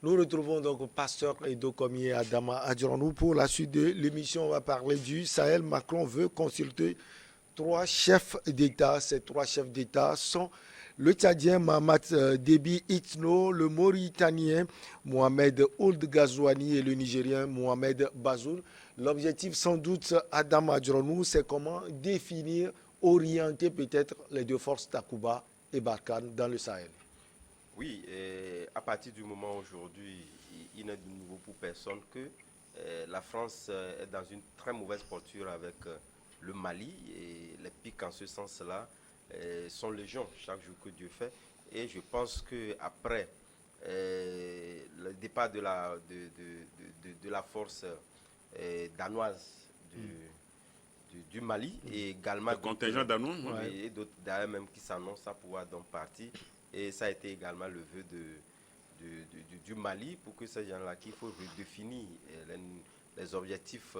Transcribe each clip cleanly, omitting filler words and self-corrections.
Nous retrouvons donc Pasteur Edo Komié Adama Adjuranou. Pour la suite de l'émission, on va parler du Sahel. Macron veut consulter trois chefs d'État. Ces trois chefs d'État sont le Tchadien Mahamat Déby Itno, le Mauritanien Mohamed Ould Ghazouani et le Nigérien Mohamed Bazoum. L'objectif sans doute, Adam Adjuranou, c'est comment définir, orienter peut-être les deux forces Takuba et Barkhane dans le Sahel. Oui, et à partir du moment aujourd'hui, il n'est de nouveau pour personne que la France est dans une très mauvaise posture avec le Mali et les pics en ce sens-là sont légion chaque jour que Dieu fait. Et je pense que après le départ de la force danoise du Mali et également le contingent danois, et d'autres d'ailleurs même qui s'annoncent à pouvoir donc partir. Et ça a été également le vœu du Mali pour que ces gens-là, qu'il faut redéfinir les objectifs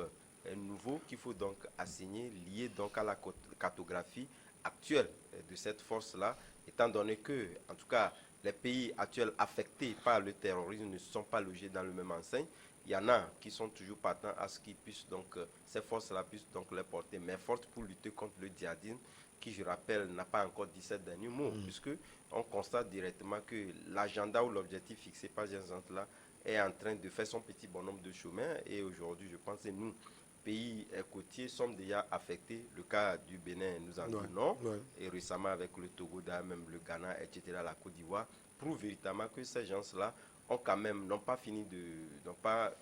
nouveaux qu'il faut donc assigner, liés donc à la cartographie actuelle de cette force-là, étant donné que, en tout cas, les pays actuels affectés par le terrorisme ne sont pas logés dans le même enseigne. Il y en a qui sont toujours partants à ce qu'ils puissent donc, ces forces-là puissent donc les porter main forte pour lutter contre le djihadisme, qui, je rappelle, n'a pas encore dit ces derniers mots, puisque on constate directement que l'agenda ou l'objectif fixé par ces gens-là est en train de faire son petit bonhomme de chemin. Et aujourd'hui, je pense que nous, pays côtiers, sommes déjà affectés. Le cas du Bénin nous en dit non. Et récemment, avec le Togo, même le Ghana, etc., la Côte d'Ivoire, prouve véritablement que ces gens-là ont quand même, n'ont pas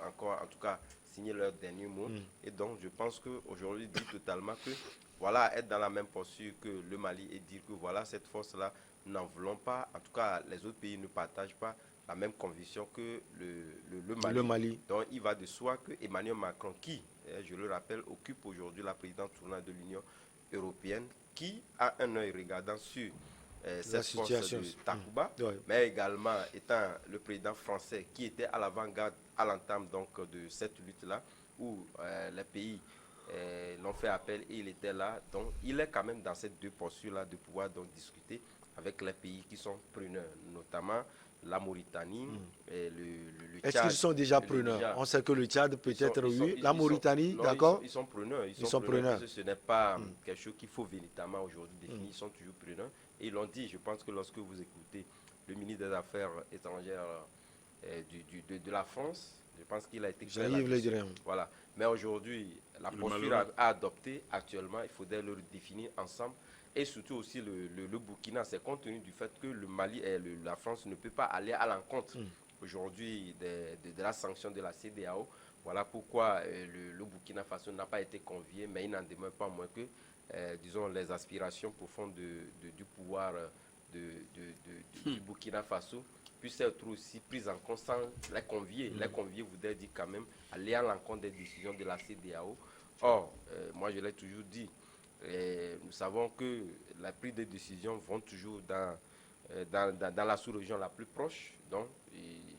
encore, en tout cas, signé leur dernier mot. Et donc, je pense qu'aujourd'hui, dit totalement que, voilà, être dans la même posture que le Mali et dire que, voilà, cette force-là, nous n'en voulons pas. En tout cas, les autres pays ne partagent pas la même conviction que le Mali. Donc, il va de soi que Emmanuel Macron, qui, je le rappelle, occupe aujourd'hui la présidence tournante de l'Union européenne, qui a un œil regardant sur cette force de Takuba, mais également étant le président français qui était à l'avant-garde à l'entame donc de cette lutte-là, où les pays l'ont fait appel et il était là. Donc il est quand même dans ces deux postures-là de pouvoir donc discuter avec les pays qui sont preneurs, notamment la Mauritanie et le Tchad. Est-ce qu'ils sont déjà preneurs? On sait que le Tchad peut-être oui, la Mauritanie, d'accord? Ils sont preneurs. Ils sont preneurs. Parce que ce n'est pas quelque chose qu'il faut véritablement aujourd'hui définir. Ils sont toujours preneurs. Et ils l'ont dit, je pense que lorsque vous écoutez le ministre des Affaires étrangères de la France, je pense qu'il a été clair là-dessus. Voilà. Mais aujourd'hui, la posture à adopter actuellement, il faudrait le définir ensemble. Et surtout aussi le Burkina, c'est compte tenu du fait que le Mali et la France ne peuvent pas aller à l'encontre aujourd'hui de la sanction de la CEDEAO. Voilà pourquoi le Burkina Faso n'a pas été convié, mais il n'en demeure pas moins que, disons, les aspirations profondes du pouvoir du Burkina Faso puissent être aussi prises en compte sans les convier. Les convier voudrait dire quand même aller à l'encontre des décisions de la CEDEAO. Or, moi je l'ai toujours dit, nous savons que la prise de décisions vont toujours dans la sous-région la plus proche. Donc,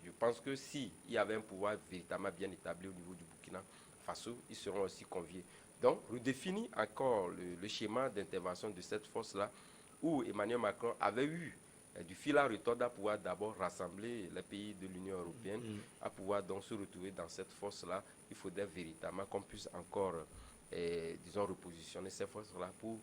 je pense que s'il y avait un pouvoir véritablement bien établi au niveau du Burkina Faso, ils seront aussi conviés. Donc, redéfinir encore le schéma d'intervention de cette force-là, où Emmanuel Macron avait eu du fil à retordre à pouvoir d'abord rassembler les pays de l'Union européenne, à pouvoir donc se retrouver dans cette force-là. Il faudrait véritablement qu'on puisse encore disons, repositionner ces forces-là pour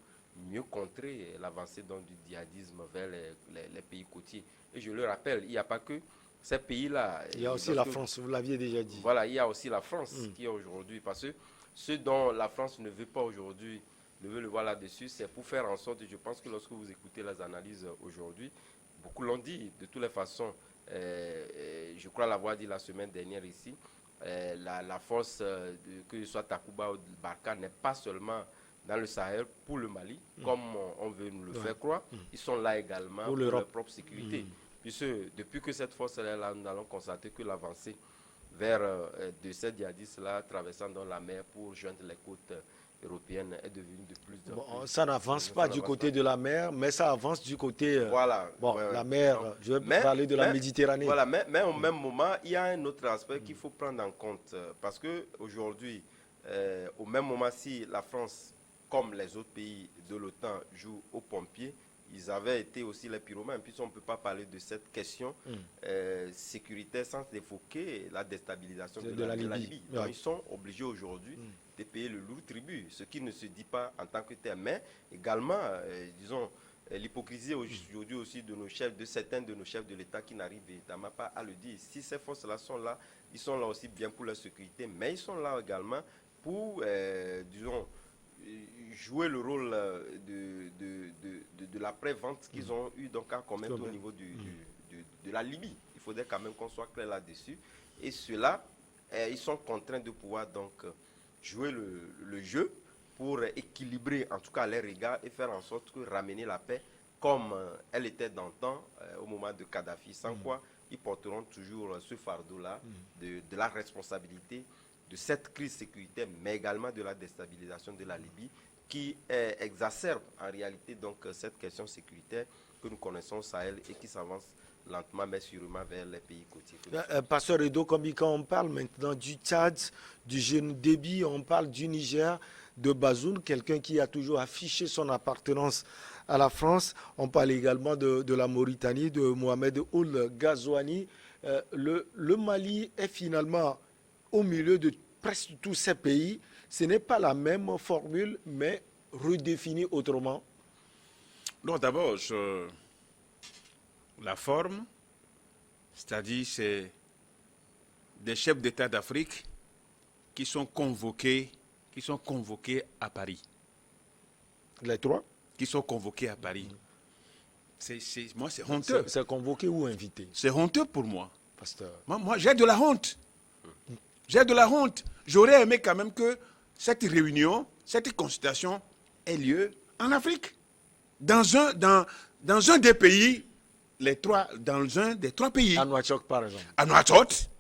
mieux contrer l'avancée du djihadisme vers les pays côtiers. Et je le rappelle, il n'y a pas que ces pays-là. Il y a aussi la France, vous l'aviez déjà dit. Voilà, il y a aussi la France qui est aujourd'hui, parce que ce dont la France ne veut pas aujourd'hui, ne veut le voir là-dessus, c'est pour faire en sorte, je pense que lorsque vous écoutez les analyses aujourd'hui, beaucoup l'ont dit, de toutes les façons, je crois l'avoir dit la semaine dernière ici, la force, que ce soit Takuba ou Barkhane, n'est pas seulement dans le Sahel pour le Mali, comme on veut nous le faire croire. Ils sont là également pour leur propre sécurité. Puisque depuis que cette force est là, nous allons constater que l'avancée vers de ces djihadistes-là, traversant dans la mer pour joindre les côtes européennes, est devenue de plus en plus. Ça n'avance pas du côté de la mer, mais ça avance du côté la mer. Donc, je vais parler de la Méditerranée. Voilà, mais au même moment, il y a un autre aspect qu'il faut prendre en compte. Parce qu'aujourd'hui, au même moment, si la France, comme les autres pays de l'OTAN, joue aux pompiers, ils avaient été aussi les pyromanes. Puis on ne peut pas parler de cette question sécuritaire sans évoquer la déstabilisation de la Libye. Donc, ils sont obligés aujourd'hui de payer le lourd tribut, ce qui ne se dit pas en tant que tel, mais également, disons, l'hypocrisie aujourd'hui aussi de nos chefs, de certains de nos chefs de l'État qui n'arrivent évidemment pas à le dire. Si ces forces-là sont là, ils sont là aussi bien pour la sécurité, mais ils sont là également pour, disons, jouer le rôle de la pré-vente qu'ils ont eu donc à commettre au niveau de la Libye. Il faudrait quand même qu'on soit clair là-dessus. Et ceux-là, ils sont contraints de pouvoir donc jouer le jeu pour équilibrer en tout cas les regards et faire en sorte que ramener la paix comme elle était d'antan au moment de Kadhafi, sans quoi ils porteront toujours ce fardeau-là de la responsabilité de cette crise sécuritaire, mais également de la déstabilisation de la Libye, qui exacerbe en réalité donc cette question sécuritaire que nous connaissons au Sahel et qui s'avance lentement mais sûrement vers les pays côtiers. Pasteur Edo Kombi, quand on parle maintenant du Tchad, du jeune Déby, on parle du Niger, de Bazoum, quelqu'un qui a toujours affiché son appartenance à la France. On parle également de la Mauritanie, de Mohamed Ould Ghazouani. Le Mali est finalement au milieu de presque tous ces pays. Ce n'est pas la même formule, mais redéfinie autrement. Non, d'abord, la forme, c'est-à-dire c'est des chefs d'État d'Afrique qui sont convoqués à Paris. Les trois? Qui sont convoqués à Paris. Moi, c'est honteux. C'est convoqué ou invité? C'est honteux pour moi. Pasteur. Moi j'ai de la honte. J'ai de la honte. J'aurais aimé quand même que cette réunion, cette consultation ait lieu en Afrique. Dans un des pays, dans un des trois pays. À Nouakchott, par exemple. À Nouakchott,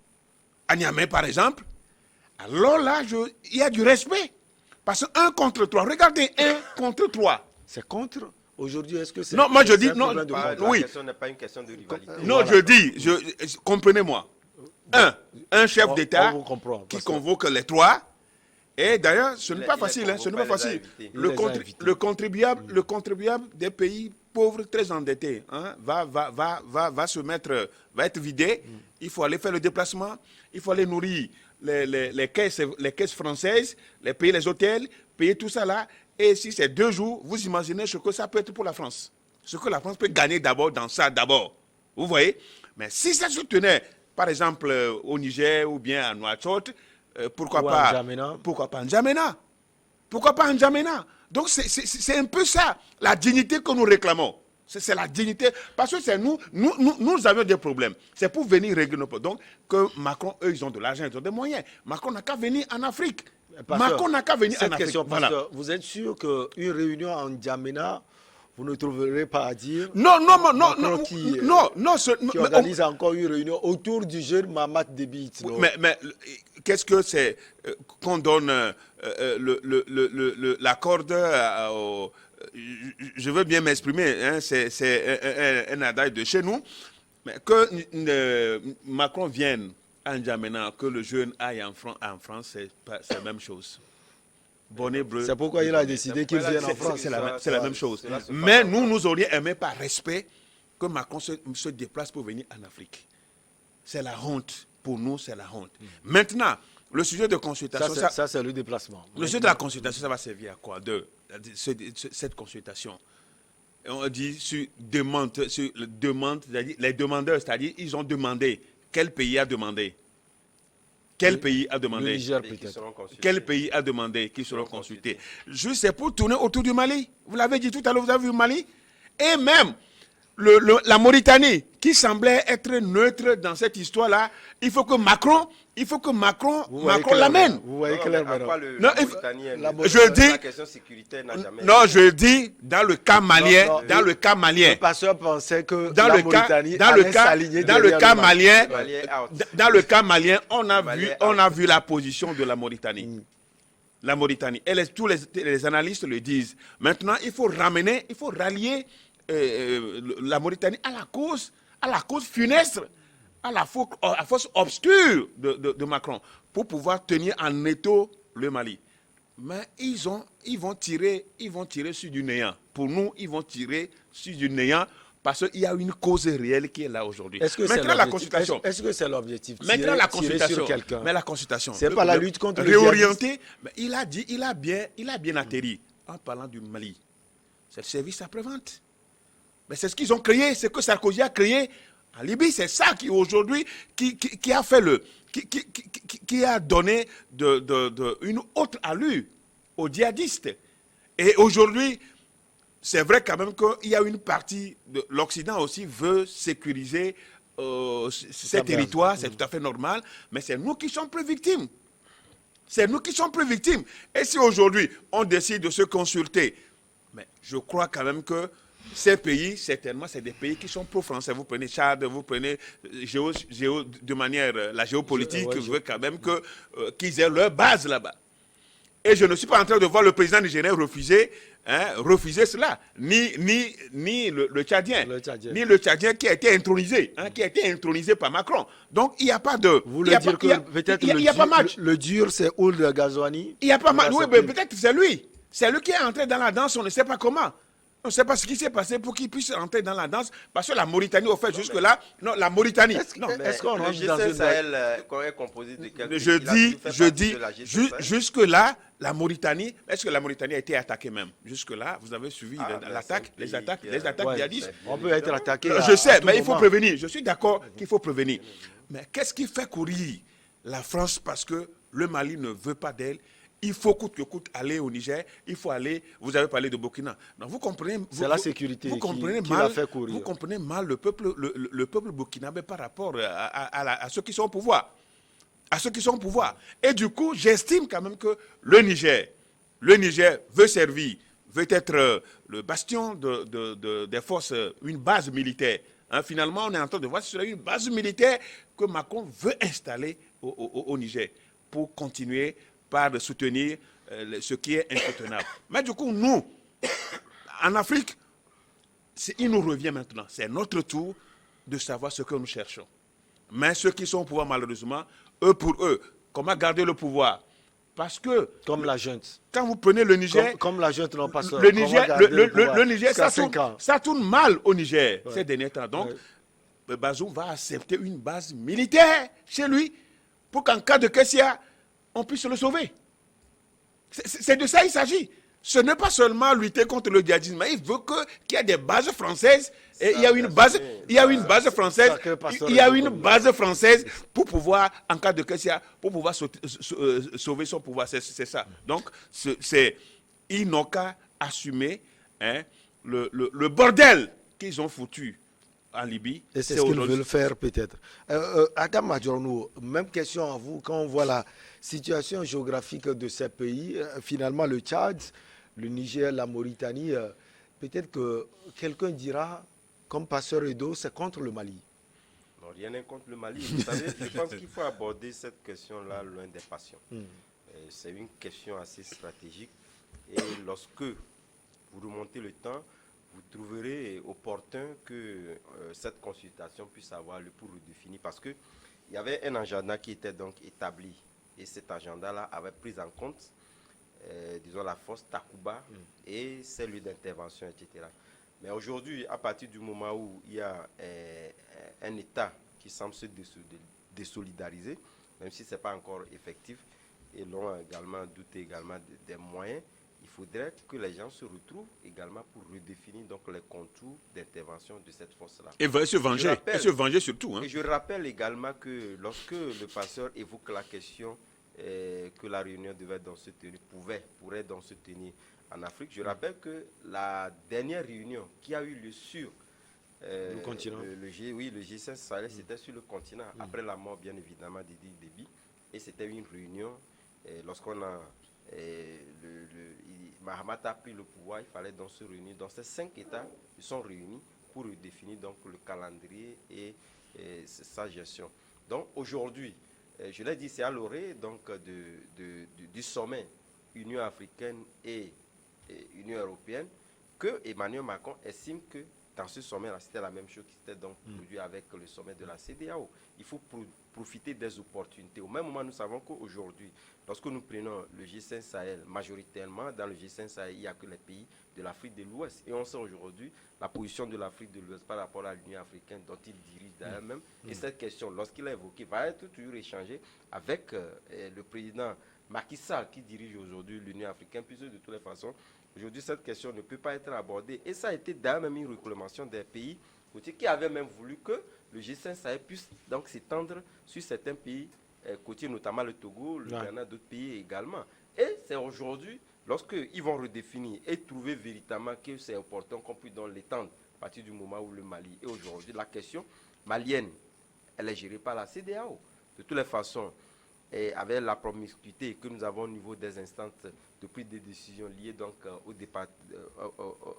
à Niamey, par exemple. Alors là, il y a du respect. Parce que 1 contre 3, regardez, 1 contre 3. C'est contre? Aujourd'hui, est-ce que c'est... Non, moi je dis, non, oui. La question n'est pas une question de rivalité. Non, voilà. Je dis, comprenez-moi. Un chef d'État qui convoque les trois. Et d'ailleurs, ce n'est pas facile. Ce n'est pas facile. Le contribuable des pays pauvres, très endettés, va être vidé. Il faut aller faire le déplacement. Il faut aller nourrir les caisses françaises, payer les hôtels, payer tout ça là. Et si c'est 2 jours, vous imaginez ce que ça peut être pour la France. Ce que la France peut gagner d'abord dans ça, d'abord. Vous voyez? Mais si ça se tenait, par exemple, au Niger ou bien à Nouakchott, pourquoi pas en N'Djamena? Pourquoi pas en N'Djamena? Donc c'est un peu ça, la dignité que nous réclamons. C'est la dignité, parce que c'est nous avions des problèmes. C'est pour venir régler nos problèmes. Donc que Macron, eux, ils ont de l'argent, ils ont des moyens. Macron n'a qu'à venir en Afrique. Macron n'a qu'à venir en Afrique. Question, vous êtes sûr qu'une réunion en N'Djamena, vous ne trouverez pas à dire non, qui organise encore une réunion autour du jeune Mamad Déby. Mais qu'est-ce que c'est qu'on donne la corde je veux bien m'exprimer, hein, c'est un adage de chez nous, mais que Macron vienne à N'Djamena, que le jeune aille en France, c'est la même chose. Bonnet bleu. C'est pourquoi il a décidé qu'il vienne en France. C'est la même chose. Mais nous aurions aimé par respect que Macron se déplace pour venir en Afrique. C'est la honte. Pour nous, c'est la honte. Maintenant, le sujet de consultation... Ça c'est le déplacement. Le sujet de la consultation, ça va servir à quoi? Cette consultation. On dit sur demande, les demandeurs, c'est-à-dire ils ont demandé. Quel pays a demandé? Quel pays a demandé? Le Niger peut-être. Quel pays a demandé qu'ils seront consultés? Juste, c'est pour tourner autour du Mali. Vous l'avez dit tout à l'heure, vous avez vu le Mali? Et même la Mauritanie, qui semblait être neutre dans cette histoire-là, il faut que Macron l'amène. Vous voyez clairement. Je dis dans le cas malien, Le pasteur pensait que dans le cas malien, on a vu la position de la Mauritanie. La Mauritanie. Et tous les analystes le disent. Maintenant, il faut rallier la Mauritanie à la cause funeste, à la force obscure de Macron, pour pouvoir tenir en étau le Mali. Mais ils vont tirer sur du néant. pour nous, ils vont tirer sur du néant parce qu'il y a une cause réelle qui est là aujourd'hui. Maintenant, la consultation. Est-ce que c'est l'objectif? Maintenant, la consultation. Sur quelqu'un. Mais la consultation. C'est pas la lutte contre le réorienter. Mais il a bien atterri en parlant du Mali. C'est le service après-vente. Mais c'est ce qu'ils ont créé, c'est ce que Sarkozy a créé en Libye. C'est ça qui aujourd'hui qui a fait qui a donné une autre allure aux djihadistes. Et aujourd'hui, c'est vrai quand même qu'il y a une partie de l'Occident aussi veut sécuriser ces territoires, c'est tout à fait normal, mais c'est nous qui sommes plus victimes. C'est nous qui sommes plus victimes. Et si aujourd'hui, on décide de se consulter, mais je crois quand même que ces pays, certainement, c'est des pays qui sont pro-français. Vous prenez Tchad, vous prenez de manière, la géopolitique, je veux quand même qu'ils aient leur base là-bas. Et je ne suis pas en train de voir le président nigérien refuser cela, ni le Tchadien, ni le Tchadien qui a été intronisé, par Macron. Donc il n'y a pas de. Vous voulez dire que peut-être le dur, c'est Ould Ghazouani? Il n'y a pas match. Oui, mais peut-être c'est lui. C'est lui qui est entré dans la danse, on ne sait pas comment. On ne sait pas ce qui s'est passé pour qu'il puisse entrer dans la danse. Parce que la Mauritanie, au fait, jusque-là, non, la Mauritanie. Est-ce qu'on rentre dans une Sahel est composé de quelques Je dis, jusque-là, la Mauritanie, est-ce que la Mauritanie a été attaquée même? Jusque-là, vous avez suivi les attaques djihadistes. On peut être attaqué. Je sais, mais il faut prévenir. Je suis d'accord qu'il faut prévenir. Mais qu'est-ce qui fait courir la France parce que le Mali ne veut pas d'elle? Il faut coûte que coûte aller au Niger. Il faut aller. Vous avez parlé de Burkina. Donc vous comprenez. C'est la sécurité qui l'a fait courir. Vous comprenez mal le peuple burkinabé par rapport à ceux qui sont au pouvoir. À ceux qui sont au pouvoir. Et du coup, j'estime quand même que le Niger veut servir, veut être le bastion des forces, une base militaire. Hein, finalement, on est en train de voir si c'est une base militaire que Macron veut installer au Niger pour continuer par soutenir ce qui est insoutenable. Mais du coup, nous, en Afrique, il nous revient maintenant. C'est notre tour de savoir ce que nous cherchons. Mais ceux qui sont au pouvoir, malheureusement, pour eux, comment garder le pouvoir? Parce que... Comme la junte. Quand vous prenez le Niger... Comme la junte, non, pas ça. Le Niger, ça tourne mal au Niger ces derniers temps. Donc, Bazoum va accepter une base militaire chez lui pour qu'en cas de Kessia, on puisse le sauver. C'est de ça qu'il s'agit. Ce n'est pas seulement lutter contre le djihadisme, mais il veut qu'il y ait des bases françaises. Et il y a une base française pour pouvoir, en cas de Kessia, pour pouvoir sauver son pouvoir. C'est ça. Donc, ils n'ont qu'à assumer le bordel qu'ils ont foutu en Libye. Et c'est ce qu'ils veulent faire peut-être. Adam Madjornou, même question à vous. Quand on voit la situation géographique de ces pays, finalement le Tchad, le Niger, la Mauritanie, peut-être que quelqu'un dira, comme Passeur Edo, c'est contre le Mali. Non, rien n'est contre le Mali. Vous savez, je pense qu'il faut aborder cette question-là loin des passions. C'est une question assez stratégique. Et lorsque vous remontez le temps, vous trouverez opportun que cette consultation puisse avoir le pour redéfini, parce qu'il y avait un agenda qui était donc établi, et cet agenda-là avait pris en compte, disons, la force Takuba et ses lieux d'intervention, etc. Mais aujourd'hui, à partir du moment où il y a un État qui semble se désolidariser, même si ce n'est pas encore effectif, et l'on également douté également des moyens, il faudrait que les gens se retrouvent également pour redéfinir donc les contours d'intervention de cette force-là. Et se venger surtout. Hein. Et je rappelle également que lorsque le passeur évoque la question que la réunion pourrait donc se tenir en Afrique, je rappelle que la dernière réunion qui a eu lieu sur le continent. Le G5 Sahel, c'était sur le continent, après la mort bien évidemment d'Idriss Déby, et c'était une réunion lorsqu'on a Mahamat a pris le pouvoir, il fallait donc se réunir. Donc ces 5 États ils sont réunis pour définir donc le calendrier et sa gestion. Donc aujourd'hui, je l'ai dit, c'est à l'orée donc du sommet Union africaine et Union européenne que Emmanuel Macron estime que dans ce sommet-là, c'était la même chose qui s'était donc produit avec le sommet de la CEDEAO. Il faut profiter des opportunités. Au même moment, nous savons qu'aujourd'hui, lorsque nous prenons le G5 Sahel, majoritairement dans le G5 Sahel, il n'y a que les pays de l'Afrique de l'Ouest. Et on sait aujourd'hui la position de l'Afrique de l'Ouest par rapport à l'Union africaine dont il dirige d'ailleurs même. Et cette question, lorsqu'il a évoqué, va être toujours échangée avec le président Macky Sall qui dirige aujourd'hui l'Union africaine, puisque de toutes les façons, aujourd'hui, cette question ne peut pas être abordée. Et ça a été d'ailleurs même une réclamation des pays qui avaient même voulu que le G5 Sahel puisse donc s'étendre sur certains pays côtiers, notamment le Togo, le Ghana, d'autres pays également. Et c'est aujourd'hui, lorsqu'ils vont redéfinir et trouver véritablement que c'est important qu'on puisse donc l'étendre à partir du moment où le Mali. Et aujourd'hui, la question malienne, elle est gérée par la CEDEAO. De toutes les façons, et avec la promiscuité que nous avons au niveau des instances de prise de décision liées donc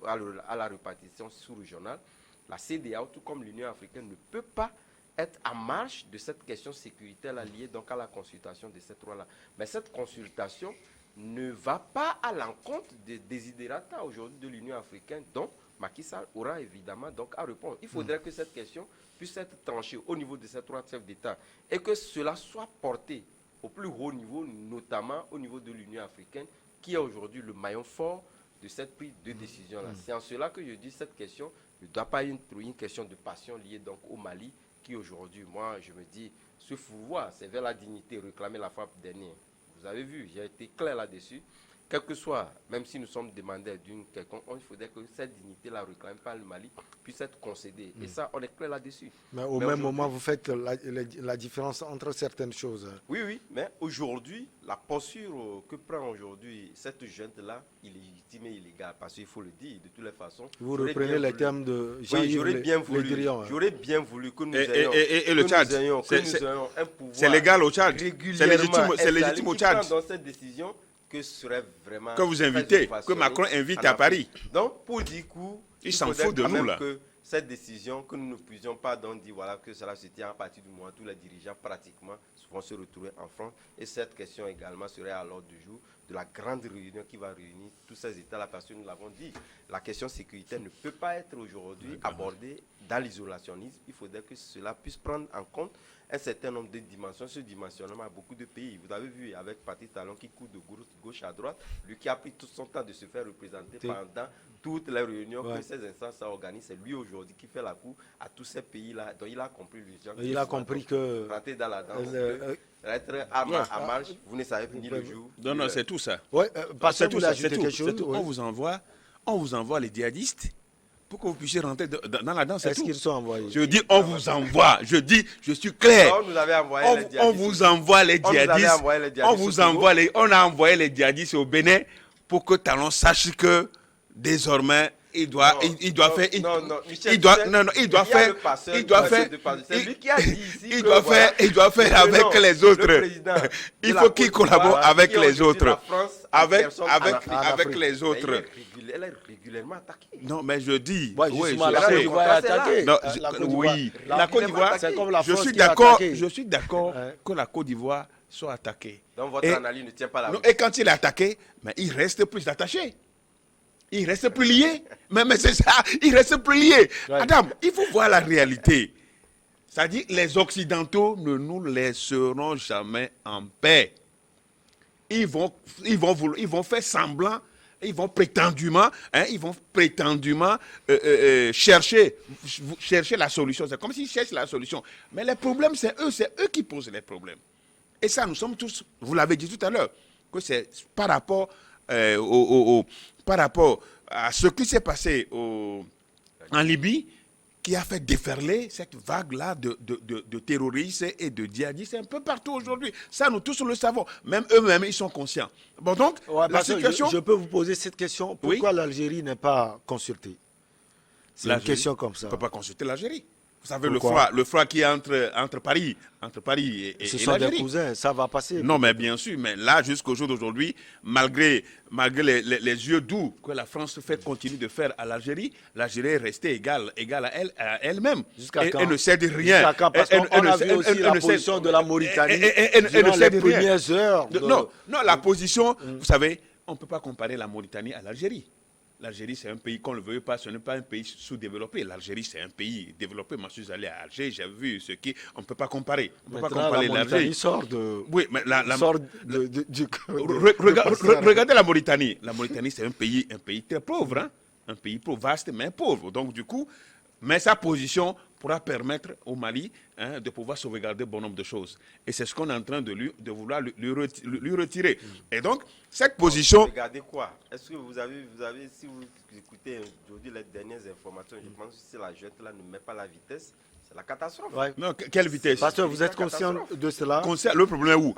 à la répartition sous-régionale, la CEDEAO, tout comme l'Union africaine, ne peut pas être en marge de cette question sécuritaire liée donc à la consultation de ces trois-là. Mais cette consultation ne va pas à l'encontre des desiderata aujourd'hui de l'Union africaine, dont Macky Sall aura évidemment donc à répondre. Il faudrait que cette question puisse être tranchée au niveau de ces trois chefs d'État et que cela soit porté au plus haut niveau, notamment au niveau de l'Union africaine, qui est aujourd'hui le maillon fort de cette prise de décision-là. C'est en cela que je dis que cette question ne doit pas être une question de passion liée donc au Mali, qui aujourd'hui, moi, je me dis, ce pouvoir, c'est vers la dignité, réclamer la frappe dernière. Vous avez vu, j'ai été clair là-dessus. Quel que soit, même si nous sommes demandeurs d'une quelconque, il faudrait que cette dignité-là réclamée par le Mali puisse être concédée. Et ça, on est clair là-dessus. Mais au même moment, vous faites la différence entre certaines choses. Oui, oui, mais aujourd'hui, la posture que prend aujourd'hui cette junte-là, illégitime et illégale, parce qu'il faut le dire, de toutes les façons. Vous reprenez les termes de Jean-Yves J'aurais bien voulu que nous ayons, et le Tchad, un pouvoir. C'est légal au Tchad. C'est légitime au Tchad. Dans cette décision, que serait vraiment que vous invitez, que Macron invite à Paris. Donc, pour dire il s'en fout de nous là. Que cette décision, que nous ne puissions pas donc dire voilà, que cela se tient à partir du moment où tous les dirigeants pratiquement vont se retrouver en France. Et cette question également serait à l'ordre du jour de la grande réunion qui va réunir tous ces États-là, parce que nous l'avons dit, la question sécuritaire ne peut pas être aujourd'hui abordée dans l'isolationnisme. Il faudrait que cela puisse prendre en compte un certain nombre de dimensions. Ce dimensionnement a beaucoup de pays. Vous avez vu avec Patrice Talon qui court de gauche à droite, lui qui a pris tout son temps de se faire représenter pendant toutes les réunions que ces instances organisent. C'est lui aujourd'hui qui fait la cour à tous ces pays-là. Donc il a compris l'urgence. Il a compris que... Rentrer dans la danse, être à marche, vous ne savez ni le jour. Non, c'est tout ça. Ouais, c'est tout ça. On vous envoie les djihadistes pour que vous puissiez rentrer dans la danse. Est-ce qu'ils sont envoyés? Je dis, on vous envoie. Je dis, je suis clair. On vous envoie les djihadistes. On a envoyé les djihadistes au Bénin pour que Talon sache que désormais, il doit faire avec les autres. Il faut qu'il collabore avec les autres. Avec les autres. Elle est régulièrement attaquée. Non, mais je dis. La Côte d'Ivoire est attaquée. Oui, la Côte d'Ivoire, c'est comme la France. Je suis d'accord que la Côte d'Ivoire soit attaquée. Donc votre analyse ne tient pas la route. Et quand il est attaqué, mais il reste plus attaché. Il reste plus lié. Mais c'est ça, il reste plus lié. Ouais. Adam, il faut voir la réalité. C'est-à-dire, les Occidentaux ne nous laisseront jamais en paix. Ils vont faire semblant, ils vont prétendument chercher la solution. C'est comme s'ils cherchent la solution. Mais les problèmes, c'est eux qui posent les problèmes. Et ça, nous sommes tous, vous l'avez dit tout à l'heure, que c'est par rapport à ce qui s'est passé en Libye, qui a fait déferler cette vague-là de terroristes et de djihadistes un peu partout aujourd'hui. Ça, nous tous le savons. Même eux-mêmes, ils sont conscients. Bon, donc, la situation... Je peux vous poser cette question. Pourquoi l'Algérie n'est pas consultée? C'est une question comme ça. On ne peut pas consulter l'Algérie. Vous savez, le froid qui est entre Paris et ce sont des cousins, ça va passer. Non, mais bien sûr, mais là, jusqu'au jour d'aujourd'hui, malgré les yeux doux que la France continue de faire à l'Algérie, l'Algérie est restée égale à elle-même. Elle ne cède rien. Jusqu'à quand? Parce qu'on a vu aussi la position de la Mauritanie durant les premières heures. Non, la position, vous savez, on ne peut pas comparer la Mauritanie à l'Algérie. L'Algérie, c'est un pays, qu'on ne le veuille pas, ce n'est pas un pays sous-développé. L'Algérie, c'est un pays développé. Moi, je suis allé à Alger, j'ai vu ce qui... On ne peut pas comparer. On ne peut pas comparer l'Algérie. Sort de... Oui, mais regardez regardez la Mauritanie. La Mauritanie, c'est un pays très pauvre. Hein? Un pays vaste, mais pauvre. Donc, du coup, mais sa position pourra permettre au Mali de pouvoir sauvegarder bon nombre de choses. Et c'est ce qu'on est en train de vouloir lui retirer. Et donc, cette position... Regardez quoi? Est-ce que vous avez, si vous écoutez aujourd'hui les dernières informations, je pense que si la junte là ne met pas la vitesse, c'est la catastrophe. Ouais. Non, quelle vitesse? Pasteur, vous êtes conscient de cela? Le problème est où?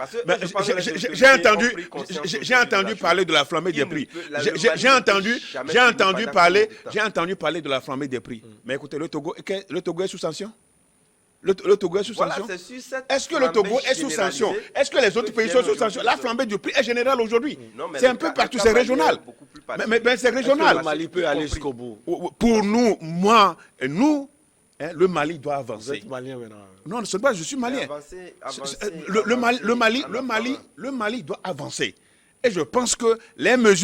J'ai entendu parler de la flambée des prix. J'ai entendu parler de la flambée des prix. Mais écoutez, le Togo est sous sanction? Le Togo est sous sanction? Est-ce que le Togo est sous sanction? Est-ce que les autres pays sont sous sanction? La flambée du prix est générale aujourd'hui. C'est un peu partout, c'est régional. Mais c'est régional. Le Mali peut aller jusqu'au bout. Pour nous, le Mali doit avancer. Vous êtes malien maintenant? Non, ce n'est pas je suis malien. Le Mali doit avancer. Et je pense que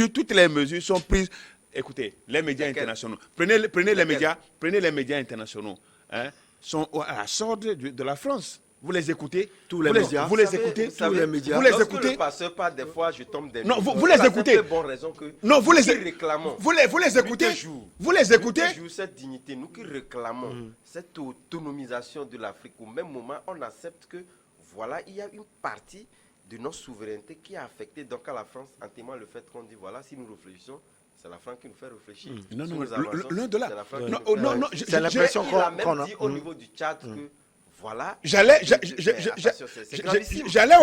toutes les mesures sont prises. Écoutez, les médias internationaux. Prenez les médias internationaux. Sont à la sorte de la France. Vous les écoutez? Tous les médias. Vous les écoutez? Tous les médias. Vous les Lorsque écoutez? le passeur part, des fois, je tombe des... Non, vous les écoutez. Non, vous les réclamons. Vous les écoutez? Vous les écoutez? Cette dignité, nous qui réclamons cette autonomisation de l'Afrique, au même moment, on accepte que, voilà, il y a une partie de notre souveraineté qui est affectée. Donc, à la France, en témoignant le fait qu'on dit, voilà, si nous réfléchissons, c'est la France qui nous fait réfléchir. Non, l'un de là. Non, c'est l'impression qu'on a dit au niveau du Tchad que, voilà. J'allais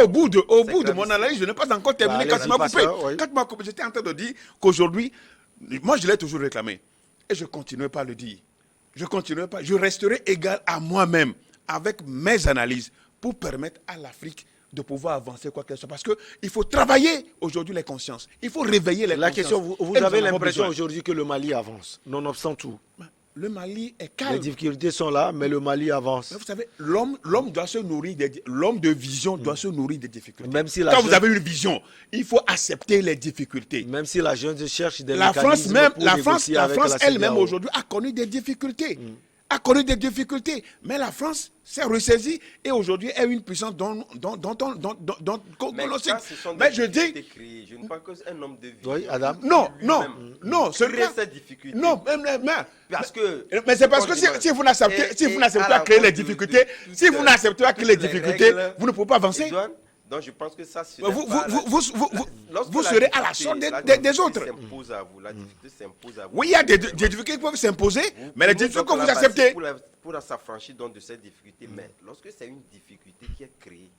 au bout de mon analyse, je n'ai pas encore terminé quand tu m'as coupé. J'étais en train de dire qu'aujourd'hui, moi je l'ai toujours réclamé. Et je continuerai pas à le dire. Je resterai égal à moi-même avec mes analyses pour permettre à l'Afrique de pouvoir avancer quoi qu'elle soit. Parce qu'il faut travailler aujourd'hui les consciences. Il faut réveiller les consciences. La question, vous avez l'impression aujourd'hui que le Mali avance, nonobstant tout? Le Mali est calme. Les difficultés sont là, mais le Mali avance. Mais vous savez, l'homme doit se nourrir l'homme de vision doit se nourrir des difficultés. Même si quand vous avez une vision, il faut accepter les difficultés. Même si la jeune cherche des la France elle-même CEDEAO. aujourd'hui a connu des difficultés. Mais la France s'est ressaisie et aujourd'hui est une puissance mais je dis, je ne pense que c'est un homme de vie. Oui, Adam. Non, c'est vrai cette difficulté. Non, mais c'est parce que si vous n'acceptez pas créer les difficultés, vous ne pouvez pas avancer. Donc je pense que ça vous serez à la sorte des autres. La difficulté s'impose à vous. Oui, il y a des difficultés qui peuvent s'imposer, mais les difficultés que vous acceptez. Pour s'affranchir donc de cette difficulté, mais lorsque c'est une difficulté qui est créée,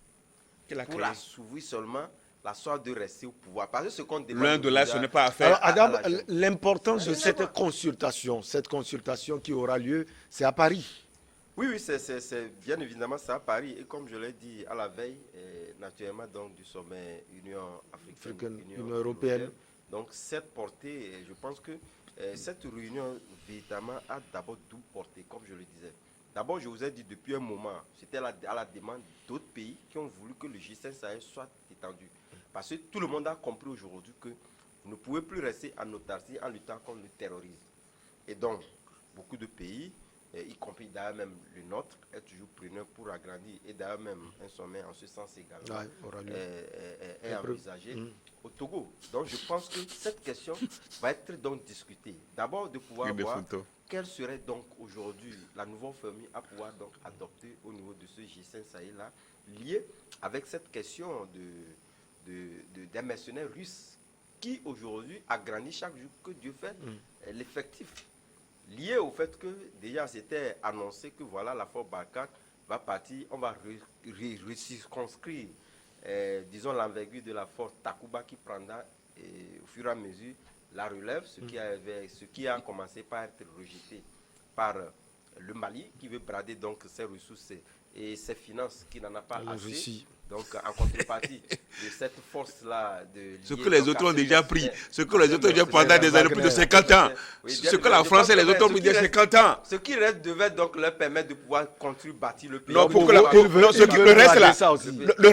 pour assouvir seulement la sorte de rester au pouvoir. Parce que ce qu'on demande. L'un de là, ce n'est pas à faire. Alors, Adam, l'importance de cette consultation qui aura lieu, c'est à Paris. Oui, c'est bien évidemment ça à Paris. Et comme je l'ai dit à la veille, naturellement, donc, du sommet Union africaine, Union européenne. Donc, cette portée, je pense que cette réunion, véritablement, a d'abord double portée, comme je le disais. D'abord, je vous ai dit depuis un moment, c'était à la demande d'autres pays qui ont voulu que le G5 Sahel soit étendu. Parce que tout le monde a compris aujourd'hui que vous ne pouvez plus rester en autarcie en luttant contre le terrorisme. Et donc, beaucoup de pays, y compris d'ailleurs même le nôtre, est toujours preneur pour agrandir. Et d'ailleurs même un sommet en ce sens également est envisagé au Togo. Donc je pense que cette question va être donc discutée. D'abord de pouvoir voir quelle serait donc aujourd'hui la nouvelle formule à pouvoir donc adopter au niveau de ce G5 Sahel-là, lié avec cette question des mercenaires russes qui aujourd'hui agrandit chaque jour que Dieu fait l'effectif. Lié au fait que déjà c'était annoncé que voilà la force Barkhane va partir, on va recirconscrire disons l'envergure de la force Takuba qui prendra au fur et à mesure la relève, ce qui a commencé par être rejeté par le Mali qui veut brader donc ses ressources et ses finances qui n'en a pas assez Donc, en contrepartie de cette force-là, ce que les autres ont déjà pris, ce que les autres ont déjà pendant des années, plus de 50 ans, ce que la France et les autres ont pris de 50 ans. Ce qui reste devait donc leur permettre de pouvoir construire, bâtir le pays. Non, pour que le reste là, le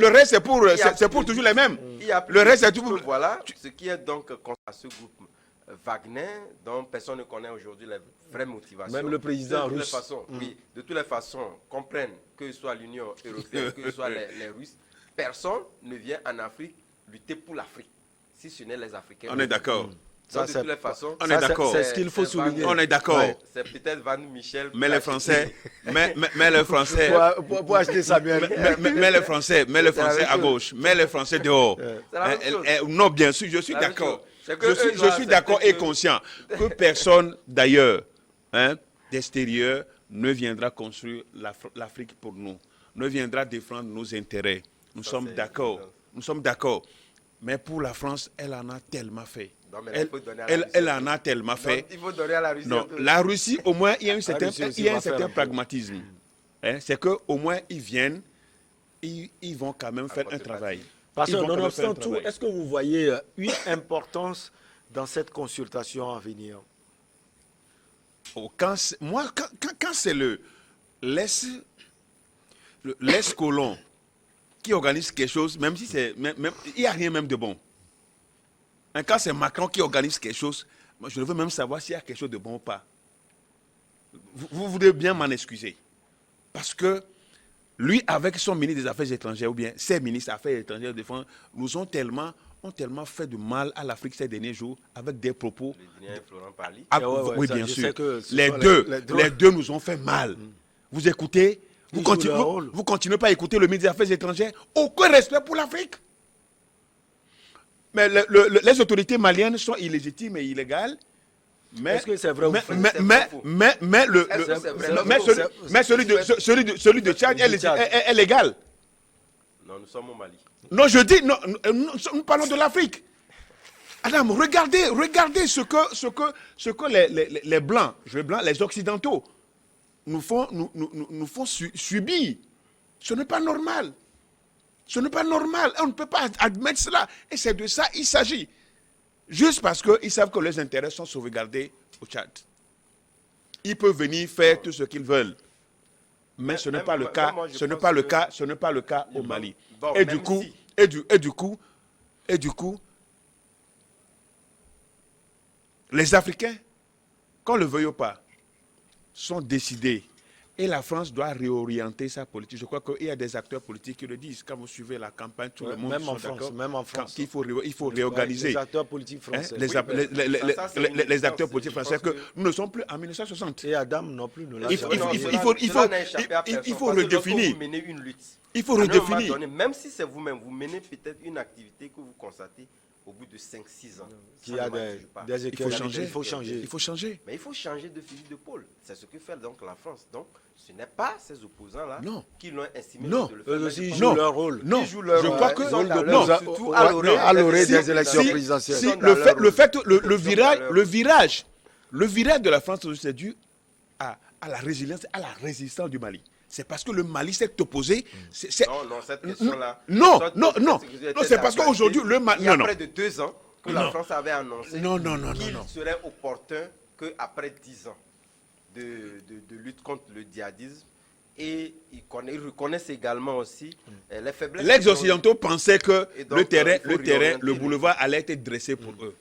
reste c'est pour toujours les mêmes. Le reste c'est tout. Voilà, ce qui est donc à ce groupe Wagner, dont personne ne connaît aujourd'hui les vraies motivations. Même le président russe. Oui, de toutes les façons, comprennent que ce soit l'Union européenne, que ce soit les Russes, personne ne vient en Afrique lutter pour l'Afrique, si ce n'est les Africains. On est d'accord. Ça, de toutes les façons, on est d'accord. C'est ce qu'il faut souligner. On est d'accord. Ouais, c'est peut-être Van Michel. Mais les Français, mais les Français. Pour acheter Samuel. Mais les Français à gauche, mais les Français dehors. Non, bien sûr, je suis d'accord. Je suis d'accord et conscient que personne d'ailleurs, d'extérieur, ne viendra construire l'Afrique pour nous, ne viendra défendre nos intérêts. Nous sommes d'accord. Nous sommes d'accord. Mais pour la France, elle en a tellement fait. Non, elle en a tellement fait. Donc, il faut donner à la Russie. Non, la Russie, au moins, il y a un certain pragmatisme. C'est qu'au moins, ils viennent, ils vont quand même faire un travail. Parce que, nonobstant tout, est-ce que vous voyez une importance dans cette consultation à venir? Quand c'est l'Est-colon qui organise quelque chose, même si il n'y a rien même de bon. Quand c'est Macron qui organise quelque chose, moi, je veux même savoir s'il y a quelque chose de bon ou pas. Vous voudrez bien m'en excuser. Parce que lui, avec son ministre des Affaires étrangères, ou bien ses ministres des Affaires étrangères de défense, nous ont tellement fait de mal à l'Afrique ces derniers jours avec des propos. Oui, bien sûr. Les deux nous ont fait mal. Vous écoutez, vous continuez pas à écouter le ministre des Affaires étrangères. Aucun respect pour l'Afrique. Mais les autorités maliennes sont illégitimes et illégales. Mais est-ce que c'est vrai ou faux? Mais celui de Tchad est légal. Non, nous sommes au Mali. Non, je dis, non, nous parlons de l'Afrique. Adam, regardez ce que les Blancs, les Occidentaux, nous font subir. Ce n'est pas normal. Ce n'est pas normal. On ne peut pas admettre cela. Et c'est de ça qu'il s'agit. Juste parce qu'ils savent que leurs intérêts sont sauvegardés au Tchad. Ils peuvent venir faire tout ce qu'ils veulent. Mais ce n'est pas le cas. Ce n'est pas le cas. Ce n'est pas le cas au Mali. Bon, Et du coup, les Africains, qu'on le veuille ou pas, sont décidés. Et la France doit réorienter sa politique. Je crois qu'il y a des acteurs politiques qui le disent. Quand vous suivez la campagne, tout le monde même en France. Il faut réorganiser. Les acteurs politiques français. Les acteurs politiques français, que nous ne sommes plus en 1960. Et Adam non plus. Il faut redéfinir. Il faut redéfinir. Même si c'est vous-même, vous menez peut-être une activité que vous constatez au bout de 5-6 ans. Il y a des écoles. Il faut changer. Mais il faut changer de fusil de pôle. C'est ce que fait donc la France. Donc, ce n'est pas ces opposants-là qui l'ont estimé de le faire. Eux aussi, ils jouent leur rôle. Non, je crois que surtout à l'orée des élections présidentielles. Le virage de la France, c'est dû à la résilience, à la résistance du Mali. C'est parce que le Mali s'est opposé. Non, cette question-là. Non, c'est parce qu'aujourd'hui, le Mali. Il y a près de 2 ans que la France avait annoncé qu'il serait opportun qu'après 10 ans de lutte contre le djihadisme, et ils reconnaissent également aussi les faiblesses. Les Occidentaux pensaient que le boulevard allait être dressé pour eux.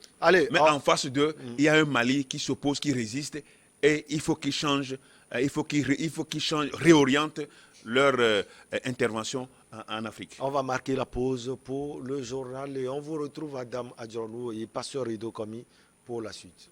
Mais en face d'eux, il y a un Mali qui s'oppose, qui résiste, et il faut qu'ils changent. Il faut qu'ils changent, réorientent leur intervention en Afrique. On va marquer la pause pour le journal et on vous retrouve Adam Adjornou et Pasteur Rido Komi pour la suite.